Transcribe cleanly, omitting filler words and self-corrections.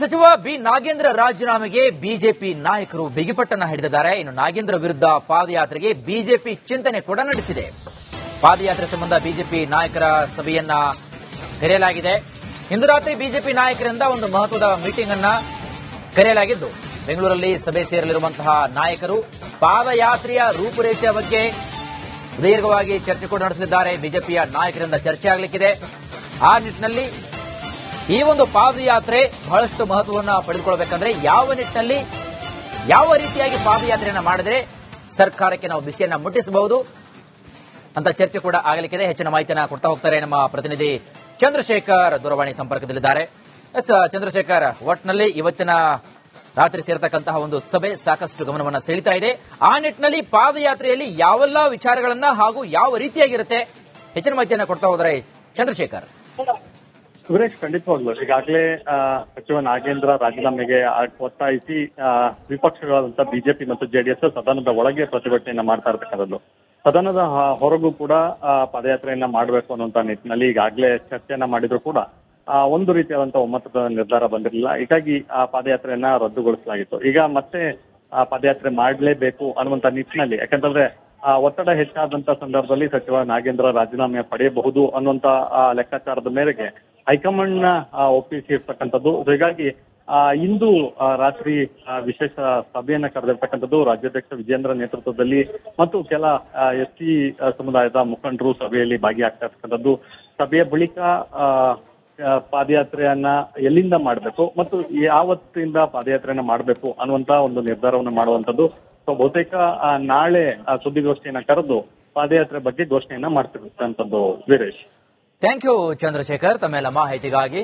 ಸಚಿವ ಬಿ ನಾಗೇಂದ್ರ ರಾಜೀನಾಮೆಗೆ ಬಿಜೆಪಿ ನಾಯಕರು ಬಿಗಿಪಟ್ಟನ್ನ ಹಿಡಿದಿದ್ದಾರೆ. ಇನ್ನು ನಾಗೇಂದ್ರ ವಿರುದ್ಧ ಪಾದಯಾತ್ರೆಗೆ ಬಿಜೆಪಿ ಚಿಂತನೆ ಕೂಡ ನಡೆಸಿದೆ. ಪಾದಯಾತ್ರೆ ಸಂಬಂಧ ಬಿಜೆಪಿ ನಾಯಕರ ಸಭೆಯನ್ನ ಕರೆಯಲಾಗಿದೆ. ಇಂದು ರಾತ್ರಿ ಬಿಜೆಪಿ ನಾಯಕರಿಂದ ಒಂದು ಮಹತ್ವದ ಮೀಟಿಂಗ್ ಅನ್ನ ಕರೆಯಲಾಗಿದ್ದು, ಬೆಂಗಳೂರಲ್ಲಿ ಸಭೆ ಸೇರಲಿರುವಂತಹ ನಾಯಕರು ಪಾದಯಾತ್ರೆಯ ರೂಪುರೇಷೆಯ ಬಗ್ಗೆ ದೀರ್ಘವಾಗಿ ಚರ್ಚೆ ಕೂಡ ನಡೆಸಲಿದ್ದಾರೆ. ಬಿಜೆಪಿಯ ನಾಯಕರಿಂದ ಚರ್ಚೆ ಆಗಲಿಕ್ಕಿದೆ. ಆ ನಿಟ್ಟಿನಲ್ಲಿ ಈ ಒಂದು ಪಾದಯಾತ್ರೆ ಬಹಳಷ್ಟು ಮಹತ್ವವನ್ನು ಪಡೆದುಕೊಳ್ಳಬೇಕಂದ್ರೆ ಯಾವ ನಿಟ್ಟಿನಲ್ಲಿ ಯಾವ ರೀತಿಯಾಗಿ ಪಾದಯಾತ್ರೆಯನ್ನು ಮಾಡಿದ್ರೆ ಸರ್ಕಾರಕ್ಕೆ ನಾವು ಬಿಸಿಯನ್ನ ಮುಟ್ಟಿಸಬಹುದು ಅಂತ ಚರ್ಚೆ ಕೂಡ ಆಗಲಿಕ್ಕಿದೆ. ಹೆಚ್ಚಿನ ಮಾಹಿತಿಯನ್ನು ಕೊಡ್ತಾ ಹೋಗ್ತಾರೆ ನಮ್ಮ ಪ್ರತಿನಿಧಿ ಚಂದ್ರಶೇಖರ್ ದೂರವಾಣಿ ಸಂಪರ್ಕದಲ್ಲಿದ್ದಾರೆ. ಚಂದ್ರಶೇಖರ್, ಒಟ್ಟಿನಲ್ಲಿ ಇವತ್ತಿನ ರಾತ್ರಿ ಸೇರತಕ್ಕಂತಹ ಒಂದು ಸಭೆ ಸಾಕಷ್ಟು ಗಮನವನ್ನು ಸೆಳೀತಾ ಇದೆ. ಆ ನಿಟ್ಟಿನಲ್ಲಿ ಪಾದಯಾತ್ರೆಯಲ್ಲಿ ಯಾವೆಲ್ಲ ವಿಚಾರಗಳನ್ನ ಹಾಗೂ ಯಾವ ರೀತಿಯಾಗಿರುತ್ತೆ ಹೆಚ್ಚಿನ ಮಾಹಿತಿಯನ್ನು ಕೊಡ್ತಾ ಹೋದರೆ ಚಂದ್ರಶೇಖರ್. ಸುರೇಶ್, ಖಂಡಿತವಾಗ್ಲು ಈಗಾಗಲೇ ಸಚಿವ ನಾಗೇಂದ್ರ ರಾಜೀನಾಮೆಗೆ ಒತ್ತಾಯಿಸಿ ವಿಪಕ್ಷಗಳಾದಂತಹ ಬಿಜೆಪಿ ಮತ್ತು ಜೆಡಿಎಸ್ ಸದನದ ಒಳಗೆ ಪ್ರತಿಭಟನೆಯನ್ನ ಮಾಡ್ತಾ ಇರ್ತಕ್ಕಂಥದ್ದು. ಸದನದ ಹೊರಗೂ ಕೂಡ ಪಾದಯಾತ್ರೆಯನ್ನ ಮಾಡಬೇಕು ಅನ್ನುವಂತ ನಿಟ್ಟಿನಲ್ಲಿ ಈಗಾಗಲೇ ಚರ್ಚೆಯನ್ನ ಮಾಡಿದ್ರು ಕೂಡ ಒಂದು ರೀತಿಯಾದಂತಹ ಒಮ್ಮತದ ನಿರ್ಧಾರ ಬಂದಿರಲಿಲ್ಲ. ಹೀಗಾಗಿ ಆ ಪಾದಯಾತ್ರೆಯನ್ನ ರದ್ದುಗೊಳಿಸಲಾಗಿತ್ತು. ಈಗ ಮತ್ತೆ ಪಾದಯಾತ್ರೆ ಮಾಡಲೇಬೇಕು ಅನ್ನುವಂತ ನಿಟ್ಟಿನಲ್ಲಿ, ಯಾಕಂತಂದ್ರೆ ಒತ್ತಡ ಹೆಚ್ಚಾದಂತ ಸಂದರ್ಭದಲ್ಲಿ ಸಚಿವ ನಾಗೇಂದ್ರ ರಾಜೀನಾಮೆ ಪಡೆಯಬಹುದು ಅನ್ನುವಂತ ಲೆಕ್ಕಾಚಾರದ ಮೇರೆಗೆ ಹೈಕಮಾಂಡ್ ನ ಒಪ್ಪಿಸಿರ್ತಕ್ಕಂಥದ್ದು. ಹೀಗಾಗಿ ಇಂದು ರಾತ್ರಿ ವಿಶೇಷ ಸಭೆಯನ್ನ ಕರೆದಿರ್ತಕ್ಕಂಥದ್ದು. ರಾಜ್ಯಾಧ್ಯಕ್ಷ ವಿಜೇಂದ್ರ ನೇತೃತ್ವದಲ್ಲಿ ಮತ್ತು ಕೆಲ ಎಸ್ಟಿ ಸಮುದಾಯದ ಮುಖಂಡರು ಸಭೆಯಲ್ಲಿ ಭಾಗಿಯಾಗ್ತಾ ಇರ್ತಕ್ಕಂಥದ್ದು. ಸಭೆಯ ಬಳಿಕ ಪಾದಯಾತ್ರೆಯನ್ನ ಎಲ್ಲಿಂದ ಮಾಡಬೇಕು ಮತ್ತು ಯಾವತ್ತಿಂದ ಪಾದಯಾತ್ರೆಯನ್ನ ಮಾಡಬೇಕು ಅನ್ನುವಂತ ಒಂದು ನಿರ್ಧಾರವನ್ನು ಮಾಡುವಂತದ್ದು. ಸೊ ಬಹುತೇಕ ನಾಳೆ ಸುದ್ದಿಗೋಷ್ಠಿಯನ್ನ ಕರೆದು ಪಾದಯಾತ್ರೆ ಬಗ್ಗೆ ಘೋಷಣೆಯನ್ನ ಮಾಡ್ತಿರ್ತಕ್ಕಂಥದ್ದು. ವೀರೇಶ್, ಥ್ಯಾಂಕ್ ಯು ಚಂದ್ರಶೇಖರ್ ತಮ್ಮೆಲ್ಲ ಮಾಹಿತಿಗಾಗಿ.